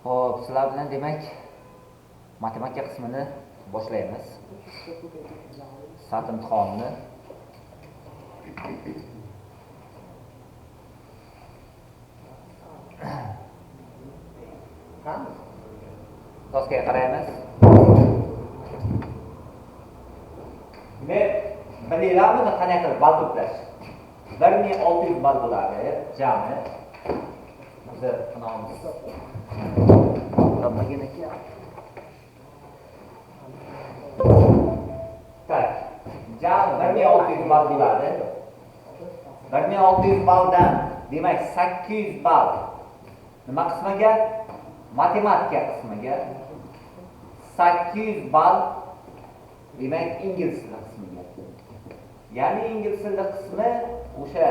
Xo'p, sizlar bilan demak matematika qismini boshlaymiz. Sat imtihonini. Doskaga qaraymiz. Men bilalamni qanday qilib ball to'plash? 1600 ball bo'ladi, jami. Biz qanamiz. Topmagan ekan. Tak. Jami 1600 ball bo'ladi. 1600 balldan demak 800 ball nima qismiga? Matematika qismiga. 800 ball demak ingliz tili qismiga. Ya'ni ingliz tili qismi o'sha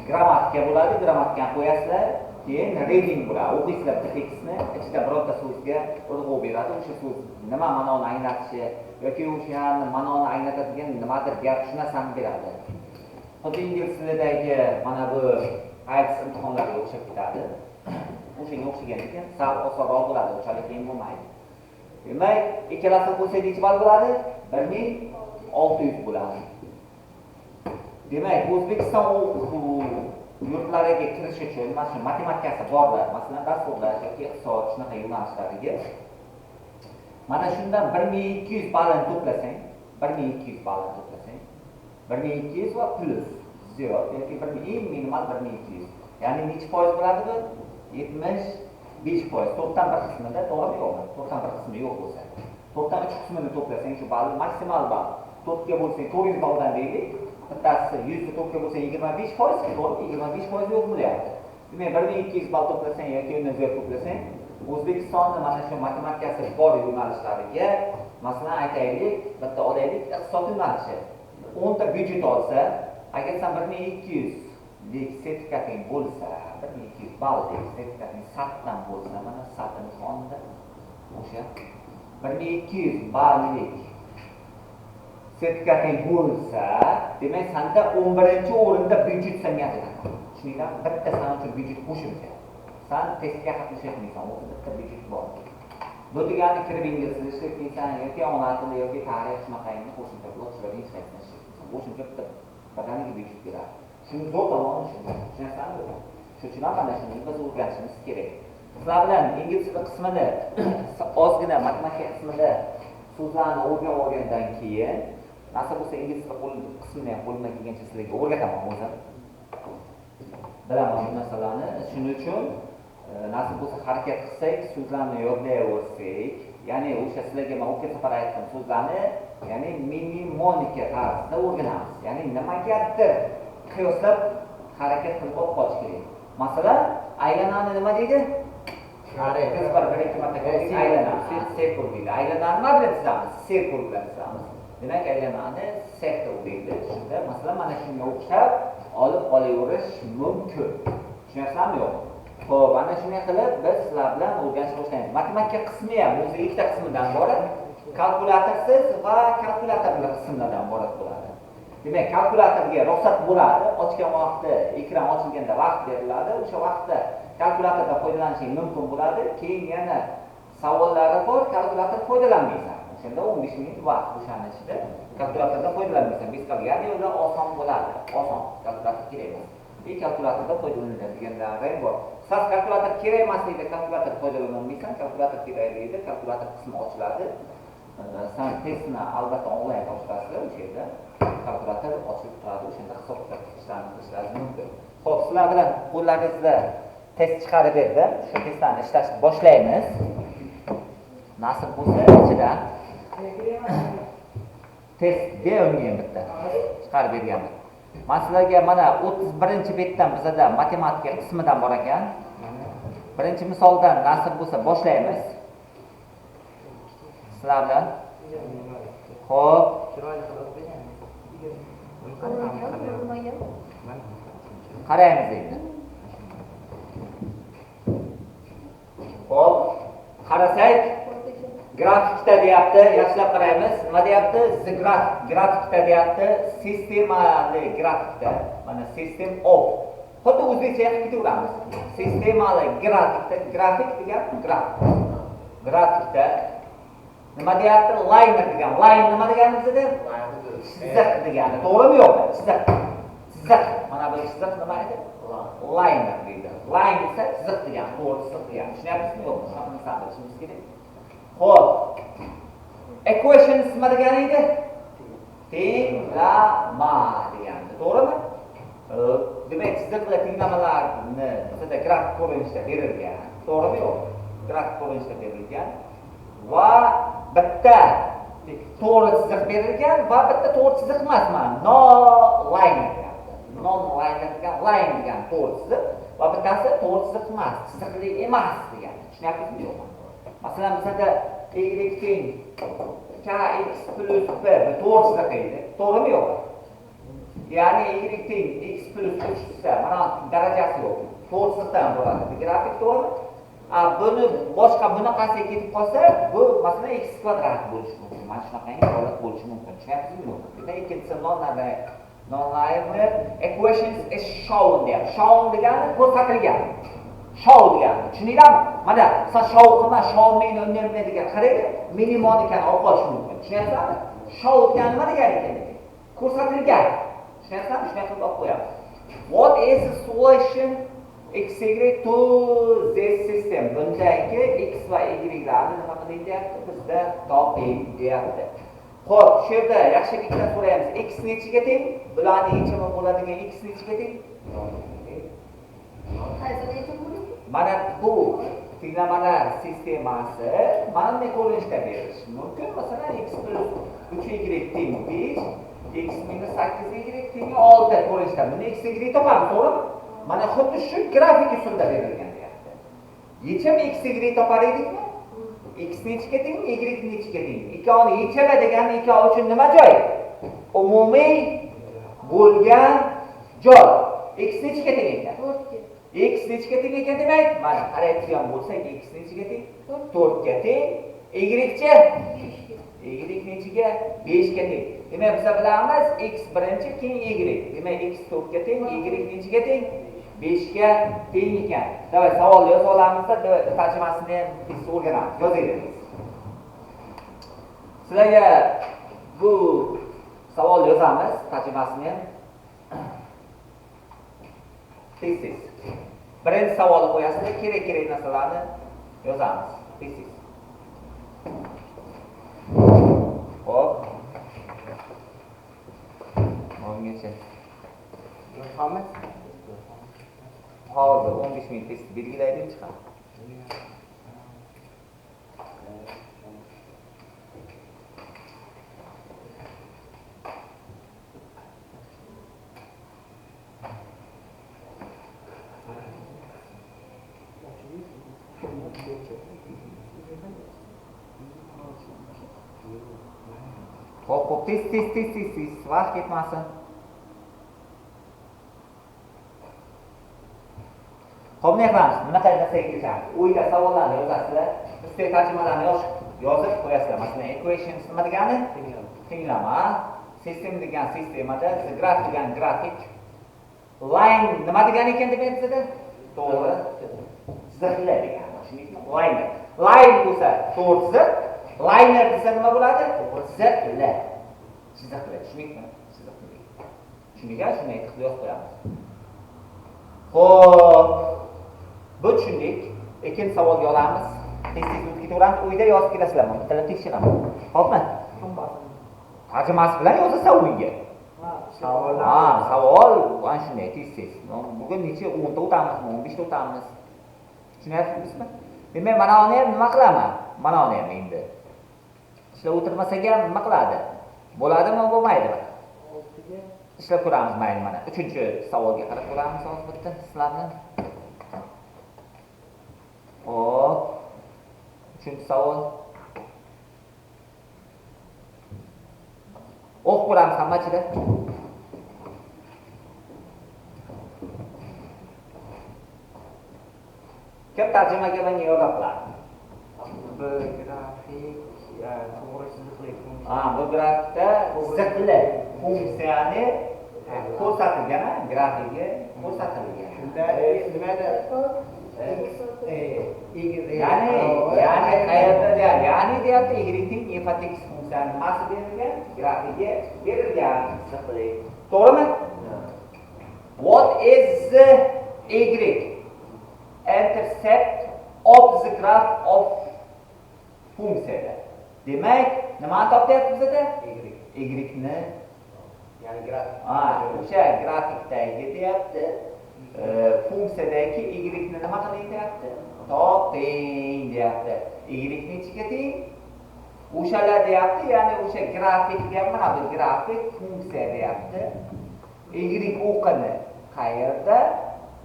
grammatika bo'ladi, grammatikani qo'yasizlar, keyin reading bo'ladi. O'qiysizlar bitta tekstni, ichida birorta so'zga urg'u beradi, o'sha so'z nima ma'noni anglatishi yoki o'sha ma'noni anglatadigan nimadir gap shu narsani beradi. Xuddi ingliz tilidagi mana bu IELTS imtihonlariga o'xshab ketadi. O'shanga o'xshagan ekan, sal osonroq bo'ladi, unchalik qiyin bo'lmaydi. Demak, ikkalasini qo'shsak necha ball bo'ladi? 1600 bo'ladi. Demak, O'zbekiston yurtlariga kirish uchun mana shu matematikasi borlar, masalan, dars o'qish yoki iqtisod shunaqa yo'nalishlariga mana shundan 1200 ballni to'plasang, 1200 ballni to'plasang, 1200 va plus 0 yoki 1000 minimal 1200. Ya'ni necha foiz bo'ladi bu? 75%. To'rtdan bir qismida to'g'rimi yo'qmi? To'rtdan bir qismi yo'q bo'lsa, to'rtdan 3 qismini to'plasang shu ball maksimal ball. To'rtga bo'lsang 400 balldan deylik. Bittasi 100 ga to'pga bo'lsa 25%, to'g'ri? 25% yo'q bo'lyapti. Demak 1200 ball to'plasang yoki undan ziyod to'plasang, O'zbekistonning mana shu matematikasi bor yo'nalishlariga, masalan aytaylik, bitta olaylik, iqtisod yo'nalishi 10 ta byudjet olsa, agar sen 1200 dek sertifikating bo'lsa, 1200 ball dek sertifikating satdan bo'lsa, mana sat imtihonida o'sha 1200 balllik sertifikating bo'lsa, demak senda 11-o'rinda byudjet sangan ekan. Shuningdek, bitta san uchun byudjet qo'shilgan. Sen testga qatnashyapsan, o'sha bitta byudjet bor. Bu degani kirib ingliz tilida ishlaysan yoki ona tili yoki tarix shunaqayni qo'shimcha bloklarga ishlaysan. Qo'shimcha bitta badaniga byudjet beradi. Shuni zo'r tomoni shu. Tushunasizmi? Shuning uchun ham mana shuni biz o'rganishimiz kerak. Sizlar bilan ingliz tili qismida ozgina matematika qismida so'zlarni o'rganib olgandan keyin nasib bo'lsa ingliz tili qismini ham qo'limdan kelgancha sizlarga o'rgataman o'zim. Bilaman bu narsalarni. Shuning uchun nasib bo'lsa harakat qilsak, so'zlarni yodlayversak, ya'ni o'sha sizlarga men o'qib safar aytdim so'zlarni, ya'ni mnemonika tarzida o'rganamiz. Ya'ni nimagadir qiyoslab harakat qilib olib qolish kerak. Masalan, aylanani nima deydi? Biz bir-ikki marta aylanani sektor deydi. Aylanani nima bilan chizamiz? Sektor bilan chizamiz. Demak, aylanani sektor deydi. Shunda masalan mana shunga o'xshab olib qolaverish mumkin. Tushunasizmi yo'q? Xo'p, ana shunday qilib biz sizlar bilan o'rganishga boshlaymiz. Matematika qismi ham o'zi ikkita qismidan iborat. Kalkulatorsiz va kalkulator bilan qismlardan iborat bo'ladi. Demak, kalkulatorga ruxsat bo'ladi. Ochgan vaqtda, ekran ochilganda vaqt beriladi. O'sha vaqtda kalkulatordan foydalanishingiz mumkin bo'ladi. Keyin yana savollari bor, kalkulator foydalanmaysan. O'shanda 15 minut vaqt o'shaning ichida kalkulatordan foydalanmaysan. Biz qilgan yo'lda oson bo'ladi. Oson, kalkulator kerak emas. Kalkulatordan foydalanadiganlar bor. Siz kalkulator kerak emasligida kalkulator foydalanolmaysan, kalkulator kerak deydi, kalkulator qismi ochiladi. Sen testni albatta onlayn topshirasiz o'sha yerda. Kalkulator ochilib turadi, o'shanda hisob qilishlarni qilishingiz mumkin. Xo'p, sizlar bilan qo'llaringizda test chiqarib berdim. Shu testlarni ishlashni boshlaymiz. Nasib bo'lsa ichidan test berilgan bitta chiqarib berganman. Men sizlarga mana 31-betdan bizda matematika qismidan bor ekan. Birinchi misoldan nasib bo'lsa boshlaymiz. Sizlar bilan. Xo'p. Qaraymiz endi. Xo'p, qarasak, grafikda deyapti, yaxshilab qaraymiz. Nima deyapti? Grafikda deyapti, sistemali grafikda. Mana system of xuddi o'zbekcha qilib ketaveramiz. Sistemali grafikda, grafik degan grafikda nima deyapti? Liner degan. Line nima degani bizda? Chiziq degani. To'g'rimi yo'qmi? Chiziq. Mana bu chiziq nima edi? Liner deydi. Line esa chiziq degan, to'g'ri chiziq degan. Tushunyapsizmi yo'qmi? Shuni misol berishimiz kerak. Xo'p. Equations nima degani edi? Tenglama degani. To'g'rimi? Demak, chiziqlar tenglamalarni bizda grafik ko'rinishda berilgan. To'g'rimi yo'qmi? Grafik ko'rinishda berilgan. Va bitta to'g'ri chiziq berilgan va bitta to'g'ri chiziq emas mana no line deyapti. Non line degan line degan to'g'ri chiziq va bittasi to'g'ri chiziq emas, chiziqli emas degan. Tushunyapsizmi yo'qmi? Masalan, bizda y teng kx plus b to'g'ri chiziq edi. To'g'rimi yo'qmi? Ya'ni y teng x plus 3 desa, mana darajasi yo'q. To'g'ri chiziqdan bo'ladi. Grafik to'g'ri. Buni boshqa bunaqasiga ketib qolsa, bu masalan x kvadrat bo'lishi mumkin. Mana shunaqangi holat bo'lishi mumkin. Tushunayapsizmi yo'qmi? Demak, ikkinchisi non-linear equations is shown deyapti. Shown degani ko'rsatilgan. Show degani. Tushundingizmi? Mana sen show qilma, show meni undan degan qarang, minimonikani olib qolish mumkin. Tushunyapsizmi? Show degani nima degani ekan? Ko'rsatilgan. Tushunyapsizmi? Shunday qilib olib qo'yamiz. What is the solution x y to this system? Bundagi x va y larni nima qiling deyapti? Bizda toping deyapti. Xo'p, shu yerda yaxshi bitta so'raymiz. X nechiga teng? Bularning yechimi bo'ladigan x nechiga teng? Mana bu tenglamalar sistemasi mana bunday ko'rinishda berilishi mumkin. Masalan, x plus 3y teng 5, x minus 8y teng 6 ko'rinishda. Buni x y topamiz, to'g'rimi? Mana xuddi shu grafik usulda berilgan deyapti. Yechim x y topar edikmi? X nechiga teng, y nechiga teng? Ikkoni yechimi degani ikkov uchun nima joy? Umumiy bo'lgan joy. X nechiga teng ekan? 4 ga. X nechiga teng ekan demak, mana qarayotgan bo'lsak, x nechiga teng? 4 ga teng. Y-chi? 5 ga. Y nechiga? 5 ga teng. Demak, biz bilamiz x birinchi, keyin y. Demak, x 4 ga teng, y nechiga teng? 5 ga teng ekan. Davay, savol yoza olamizda, tarjimasini ham biz o'rganamiz. Yozaylik. Sizlarga bu savol yozamiz, tarjimasini ham. Tez. Birinchi savolni qo'yasizlar, kerak narsalarni yozamiz. Tez. Xo'p. O'ngacha. Yozamiz. Hozir 15 minut test belgilaydim chiqadi. Hop, tez. Vaqt ketmasin. Xo'p, nima qilamiz? Bunaqa narsaga kirishamiz. O'yda savollarni yozasizlar, ustki tarjimalarni yozib qo'yasizlar. Masalan, equations nima degani? Tenglama. System degan sistemada, graph degan grafik. Line nima degani ekan deb aytsa-da? To'g'ri. Chiziqlar degani. Tushundingizmi? Line bo'lsa to'g'ri chiziq. Liner desa nima bo'ladi? Chiziqlar. Tushundingizmi? Chiziqlar. Shunga shunday qilib yozib qo'yamiz. Xo'p. Bu tushundik. Ikkinchi savolga olamiz. Tez o'tib ketaveramiz. Uyda yozib kelasizlar. Bittalar tekshiramiz. Xo'pmi? Tarjimasi bilan yozsa uyga. Savol ana shunday tez. Bugun necha 10 ta o'tamizmi, 15 ta o'tamiz. Tushunyapsizmi? Demak, mana uni ham nima qilaman? Mana uni ham endi. Ishlab o'tirmasak ham nima qiladi? Bo'ladimi, bo'lmaydimi? Ishlab ko'ramiz mayli mana. 3-savolga qarab ko'ramiz hozir bitta sizlarni. Hop. 3-savol. O'qib ko'ramiz hammachida. Kim tarjimaga menga yordam qiladi? Bu grafik to'g'ri chiziqli bu grafikda chiziqli funksiyani ko'rsatilgan grafigi ko'rsatilgan. Shunda nimada Ya'ni qayerda deyapti? Ya'ni deyapti y-ning f(x) funksiyani nimasi berilgan? Grafigi berilgan. To'g'rimi? What is the y-intercept of the graph of funksiyada? Demak, nimani topyapti bizda? Y-ni. ya'ni grafik. O'sha grafikdagi deyapti. Funksiyadagi y-ni nima qiling deyapti? Toping deyapti. Y-ni ichiga teng. O'shalar deyapti, ya'ni o'sha grafikga mana bu grafik funksiya deyapti. Y o'qini qayerda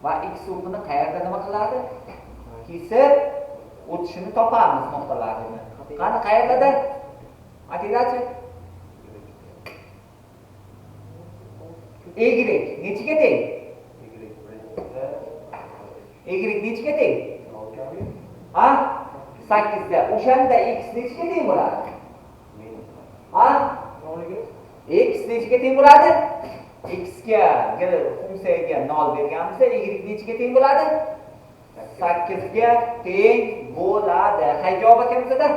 va x o'qini qayerda nima qiladi? Kesib o'tishini topamiz nuqtalarini. Qani qayerda? Aytinglarchi. Y nechiga teng? Y nechiga teng? 8 da. O'shanda x nechiga teng bo'ladi? X nechiga teng bo'ladi? X ga funksiyaga 0 berganimizda y nechiga teng bo'ladi? 8 ga teng bo'ladi. Qay javob ekan bizda?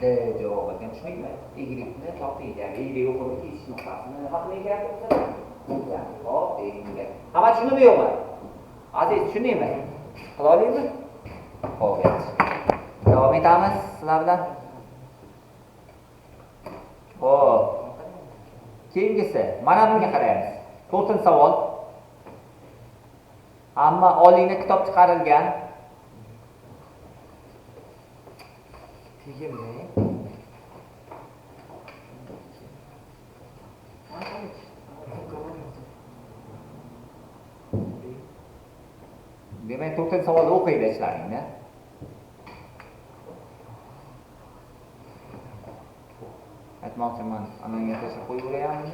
D javob ekan. Tushuningmi? Y ni toping. Y o'qini kesish nuqtasini nima qilyapti bizda? Toping. Hamma tushundimi yo'qmi? Aziz, tushundingmi? Qila olaymi? Xo'p. Davom etamiz sizlar bilan. Xo'p. Keyingisi, mana bunga qaraymiz. 4-savol. Hamma oliyni kitob chiqarilgan. Tegimli. Demak, 4-savolni o'qiydi ishlaringni. Aytmoqchiman, ananga tashlab qo'yib o'rayapmiz.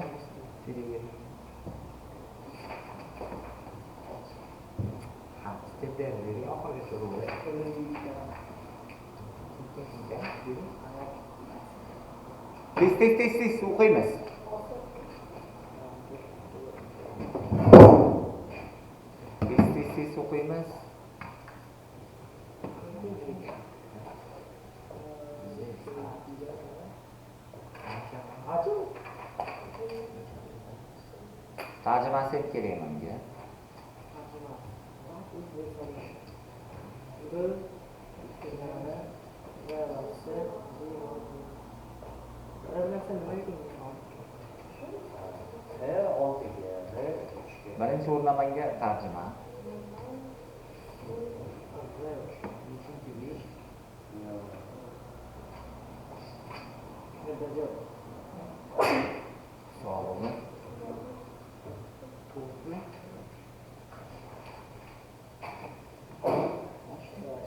Tez o'qiymiz. Tez o'qiymiz. Tarjimasi kerak menga. Birinchi o'rnamanga tarjima. Sog'mi?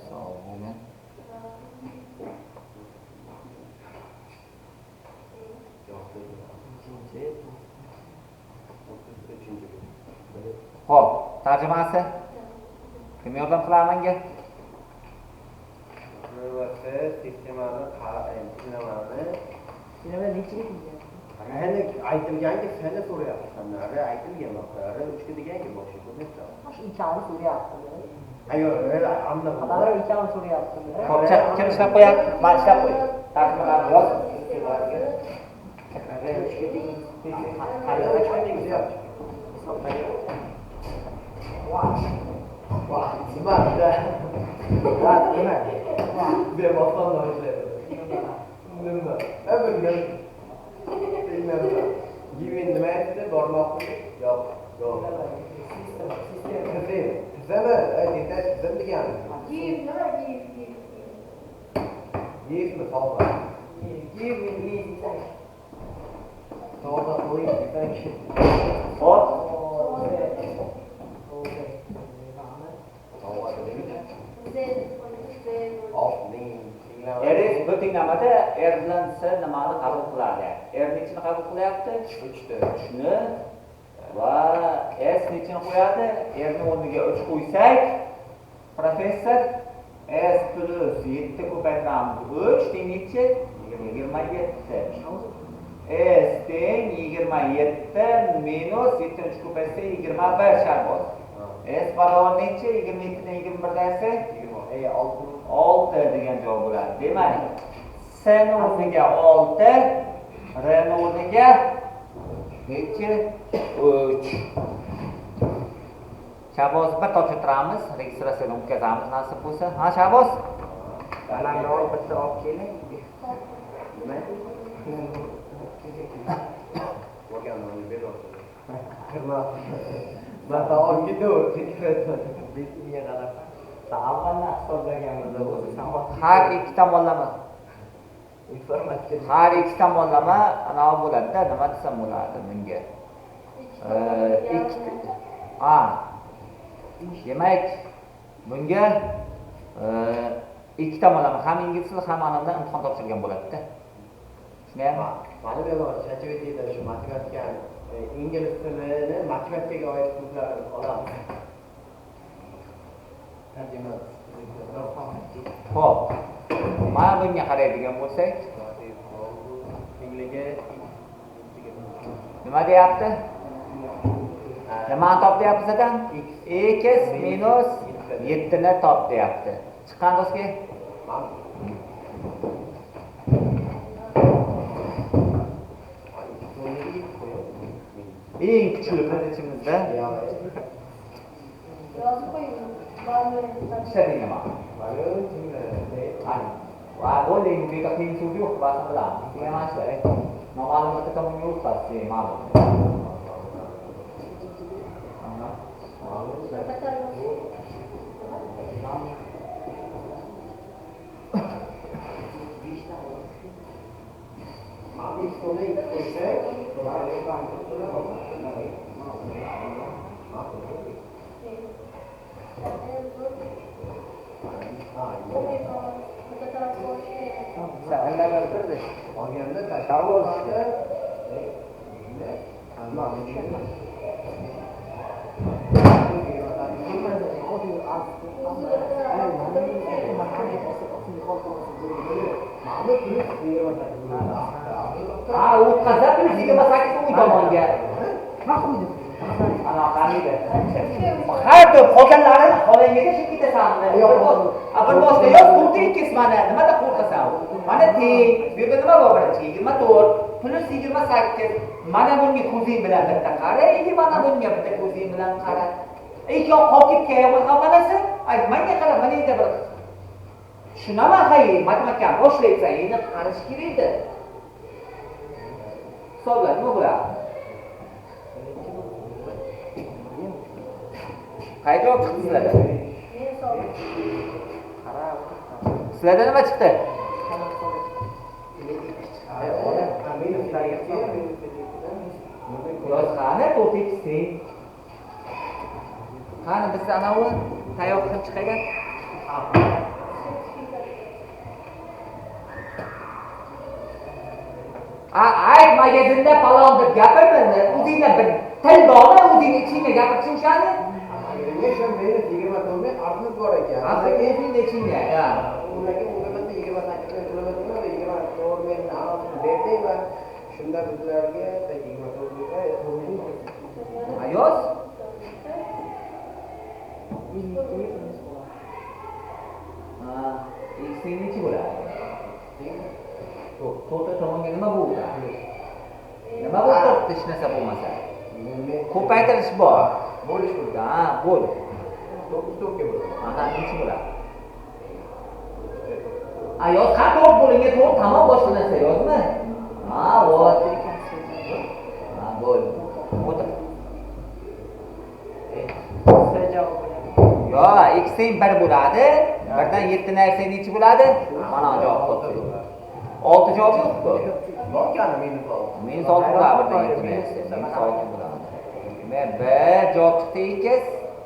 Sog'mi? Xo'p, tarjimasi. Kim yordam qiladi menga? Sinema nechiga kelgan? Hani aytilganki fani so'rayapti. Fanlari aytilgan miqdori 3 ga deganki boshi ko'paysa. Shu ikkani so'rayapti. Ayo, amna bu. Xabar ikkani so'rayapti. Xo'p, kim ishlab qo'yadi? Men ishlab qo'y. Tarjimalarni yoz. Eris buting namada er bilan s nimani qabul qiladi? Er nechini qabul qilyapti? 3ni va s nechini qo'yadi? Erni o'rniga 3 qo'ysak, professor s plus 7 ko'paytiramiz 3 teng nechi? 27. S teng 27 minus 7 3 ko'paysa 21 Shaboz. S barobar necha? 27 dan 21 desa 6 degan javob bo'ladi. Demak, S ni o'rniga 6, R ni o'rniga necha? 3. Shaboz bir topshiramiz, registratsiyadan o'tkazamiz nasib bo'lsa. Ha, Shaboz? Balandroq bitta olib keling. Nima? Bo'lganini berasiz. Mata olib ketaver. Betiga qarab. Avvaldan hisoblaganimizda o'zi savol. Har ikki tomonlama. Informatsiya. Har ikki tomonlama anavi bo'ladi-da, nima desam bo'ladi bunga? Demak, bunga ikki tomonlama ham ingliz tili ham anamdan imtihon topshirgan bo'ladi-da. Tushunayapmi? Mana bu yerda Chachvetida shu matematika, ingliz tilini matematikaga oid so'zlarni olamiz. Tarjima. Xo'p. Mana bunga qaraydigan bo'lsak, Tengligi nima deyapti? Nimani top deyapti zaten? X minus 7 ni top deyapti. Chiqqan do'stga? Eng kuchli biz ichimizda ishlading nima? Va bo'ldi, bunga qiyin so'z yo'q, ba'zi bilamiz. Degan narsa, ma'lumotga tomonga o'tadi, ma'lum. olganda tasavvur o'tkazib plyusiga basakiz uy tomonga. Ana qaniydi? Har bir qolganlarini xolangiga shu ketasanmi? Bir boshqa yo'q, pulni kesmani. Nimada qo'rqasan? Mana teng, bu yerda nima bor birinchi? 24 plus 28. Mana bunga ko'zing bilan bitta qara, mana bunga bitta ko'zing bilan qara. Ikki yoq qolib ketgan hammanasi, menga qara, mana endi bir tushunaman, hay, matematika boshlaysan, endi qarish kerak edi. Hisoblar nima bo'ladi? Qayda sizlarda? Sizlarda nima chiqdi? Yo'q, qani to'rtinchisi. Qani biz anavi tayoq qilib chiqagan. Ay magazinda palon deb gapirmadi. O'zingda bir til bormi? O'zing ichingda gapirib tushadi. Nega meni 24 ming arziz bor ekan. O'zingda ichingda, ya. Ularga bitta 28 kilometrni va 24 ming aniq berdik va shunda bizlarga 24 ming Ayos? X nechi bo'ladi? To'rtta tomonga nima bo'ladi? Nima bo'ladi hech narsa bo'lmasa? Ko'paytirish bor. bo'lish bo'ldi. Ha, bo'l. 9 to'rtga bo'ldi. Ana nechi bo'ladi? Ayoz qancha to'rt bo'linga to'rt tamom boshqa narsa yozma. Ha, voy. Ha, bo'l. O'tir. Yo, x teng 1 bo'ladi. 1 dan 7 narsa nechi bo'ladi? Mana javob topdi. 6 javob yo'q-ku. Borgani minus 6. Minus 6 bo'ladi 1 dan 7 narsa. Minus 6 bo'ladi. Demak, 1 javob chiqdi ekan.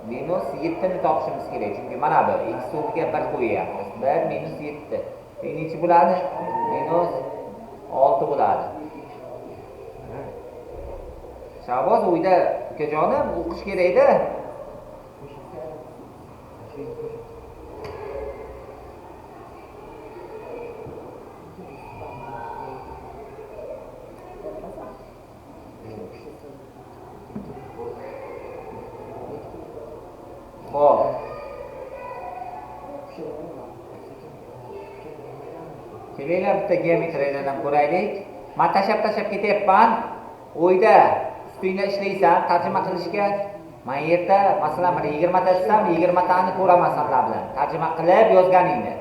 Minus 7 ni topishimiz kerak. Chunki mana bu x o'rniga 1 qo'yyapmiz. 1 minus 7. Nechi bo'ladi? Minus 6 bo'ladi. Shaboz uyda ukajonim o'qish kerak-da. Xo'p. Kelinglar bitta geometriyadan ham ko'raylik. Men tashlab ketyapman. O'yda ustingda ishlaysan, tarjima qilishga. Men yerda masalan 20 ta desam, 20 tani ko'raman sanlar bilan. Tarjima qilib yozganingni.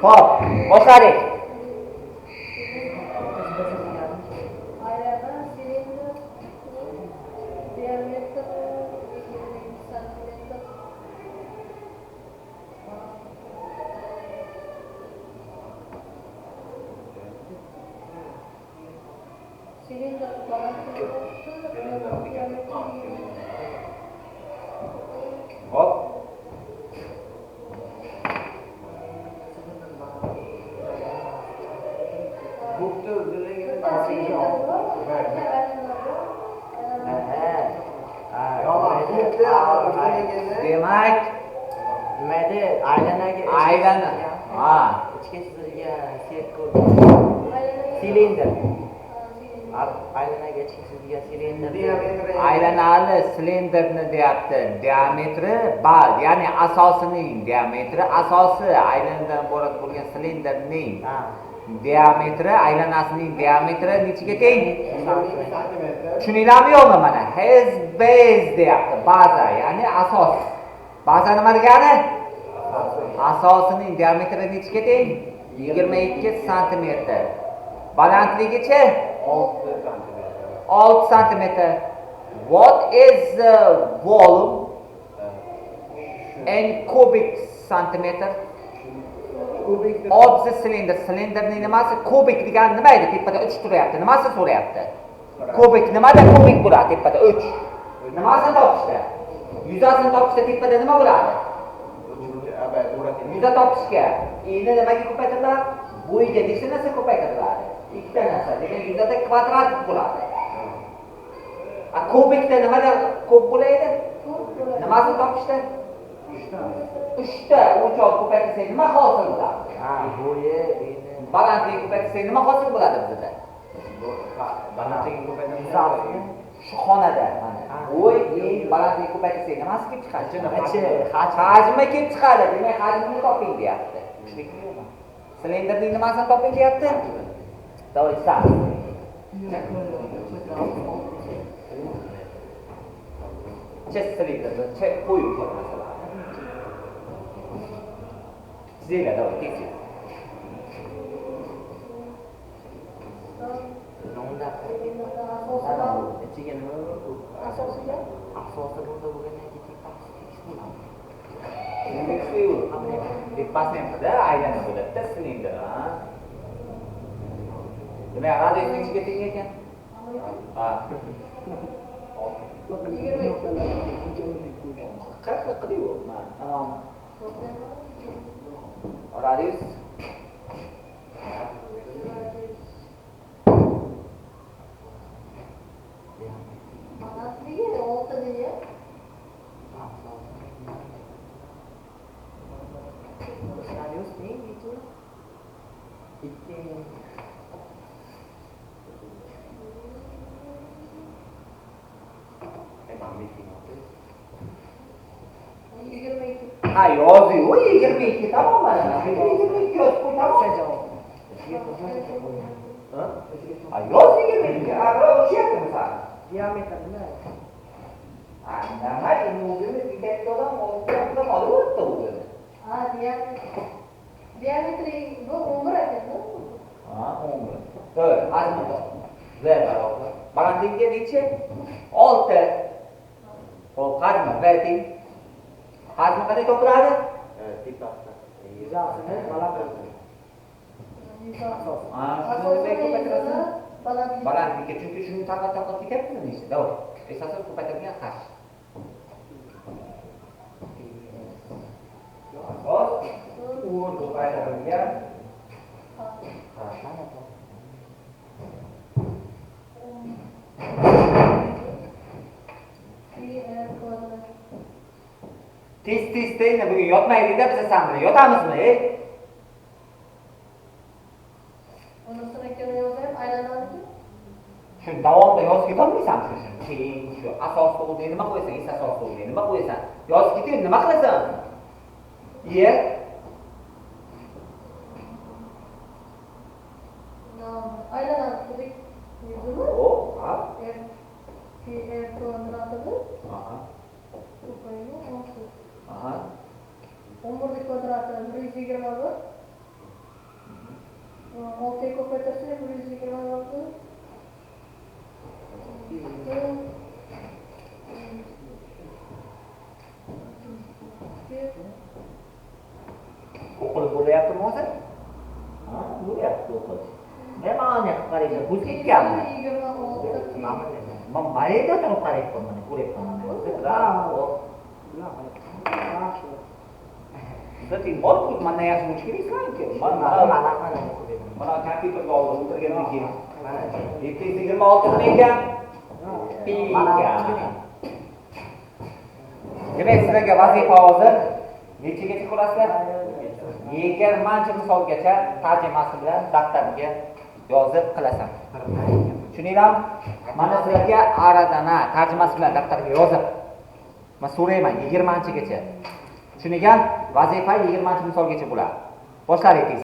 Xo'p, boshladik. Hop. Buktu o'zligini Demak, nima edi? Aylanaga Aylana. Ha. ichga chizilgan sirkul silindr. Aylanaga ichga chizilgan silindr. Aylanali silindrni deyapti. Diametri bal, ya'ni asosining diametri, asosi aylanadan iborat bo'lgan silindrning diametri, aylanasining diametri nechiga teng? Tushuninglarmi yo'qmi mana? His base deyapti, baza, ya'ni asos. Baza nima degani? Asosining diametri nechiga teng? 22 sm. Balandligicha 6 cm. What is the volume in cubic centimeter of the cylinder? Cylinderning nimasi? Kubik degani nima edi? Tepada 3 turyapti. Nimasi so'rayapti? Kubik nimada? Kubik bo'ladi tepada 3. Nimasini topishda? Yuzasini topishda tepada nima bo'ladi? Yuza topishga ini nimaga ko'paytiriladi? Bo'yiga destinasi ko'paytiriladi. Ikkita narsa, demak yuzada kvadrat bo'ladi. Kubikda nimada ko'p bo'laydi? Nimasini topishda? 3 ta o'lchov ko'paytirsak nima hosil bo'ladi? Bo'yi, Balandlik ko'paytirsak nima hosil bo'ladi bizda? balandligi ko'paytiriladi. Shu xonada mana bo'y, balandlik ko'paytirsak nimasi kelib chiqadi? Hajmi kelib chiqadi. Demak, hajmini toping deyapti. Tushunlikmi? Silindrning nimasini toping deyapti? Davay, sal. Chest silindrni qo'yib ko'rmasalar. Chizinglar, davay, tekshir. Ichiga nima asosiga? Asosi bunda bo'lgandan keyin Dipasnya aylana bo'ladi, silindr. Demak, radiusning ichiga teng ekan. Ha. Qanaqa qilib mana. Radius ha, yozuv 22 tamam mana. 22 yozib qo'y, tamom. Ha, yoz 22. O'shyapti misol. diametr nima? Nima endi o'zimiz bittadan olib o'tdi o'zini. Diametri bu 11 ekan-da. Ha, 11. To'g'ri, hajmi bor. Z barobar. Balandligiga necha? 6. Xo'p, hajmi berding. Hajmi qanday topiladi? Tepasida. Yuzasini mana bu. Balandligiga, chunki shuni taqat ketyapti nechta? Davr. Asosan ko'paytirilgan qash. Asos ko'paytirilgan Tez deydi, bugun yotmaylik-da biz asamda. Yotamizmi? Uni sirkini yozib aylanadi. Shu davomda yozib ketolmaysanmi shuni? keyin shu asosli o'rniga nima qo'yasan? Is asosli o'rniga nima qo'yasan? Yozib ketib nima qilasan? Yer aylanadi. Yuzimi? ha. Kvadratini Aha. ko'paymi? Aha. 11 kvadrati 121. 6 ko'paytirsak 126. O'qilib bo'layaptimi hozir? Ha, bo'lyapti o'qilish. Men mana qarayman, bu ketganmi? 26. Men mayda turib qarayapman, mana ko'ryapman. Bravo. Zaten bol mana yaxshi bo'lib keraksanki. Mana kompyuterga oldi o'tirgandan keyin. Mana 726 menga demak sizlarga vazifa hozir nechigacha ko'rasizlar? 20 misolgacha tarjimasi bilan daftarga yozib qilasan. Tushuninglarmi? Mana sizlarga aradana tarjimasi bilan daftarga yozib. Men so'rayman 20gacha. Tushungan? Vazifa 20 misolgacha bo'ladi. Boshlaylik.